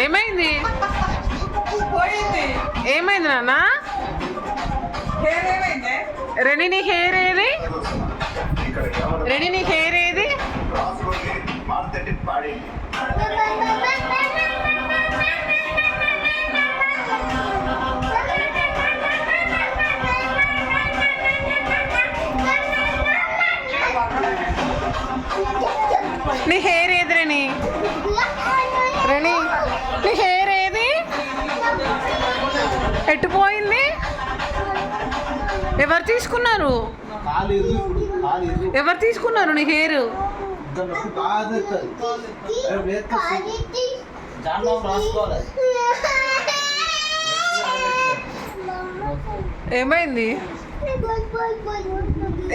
ఏమైంది? ఏమైంది నాన్న? రెనీ నీ హెయిర్ ఏది? రెనీ నీ హెయిర్ ఏది? నీ హెయిర్ ఏది రెనీ? రెనీ నీ హెయిర్ ఏది? ఎట్టుపోయింది? ఎవరు తీసుకున్నారు? ఎవరు తీసుకున్నారు నీ హెయిర్? ఏమైంది?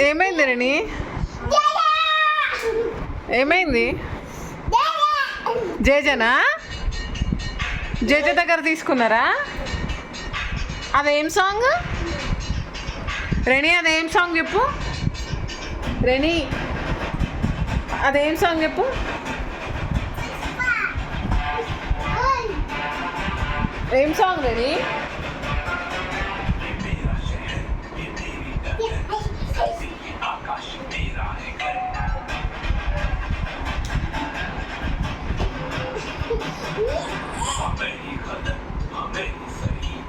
ఏమైంది రెనీ? ఏమైంది? జేజనా? జేజ దగ్గర తీసుకున్నారా? అదేం సాంగ్ రెనీ? అదేం సాంగ్ చెప్పు రెనీ, అదేం సాంగ్ చెప్పు. ఏం సాంగ్ రెనీ?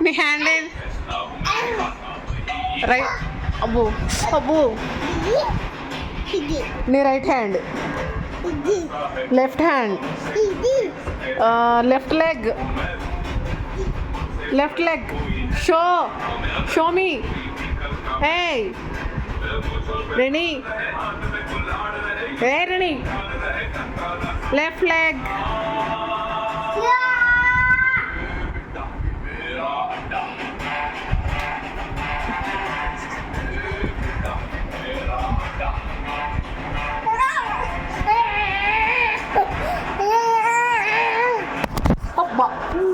నీ హ్యాండ్ ఏది? రైట్. అబ్బో అబ్బో. నీ right hand, left hand, left leg, left leg. Show me. Hey Reni, hey Reni, left leg.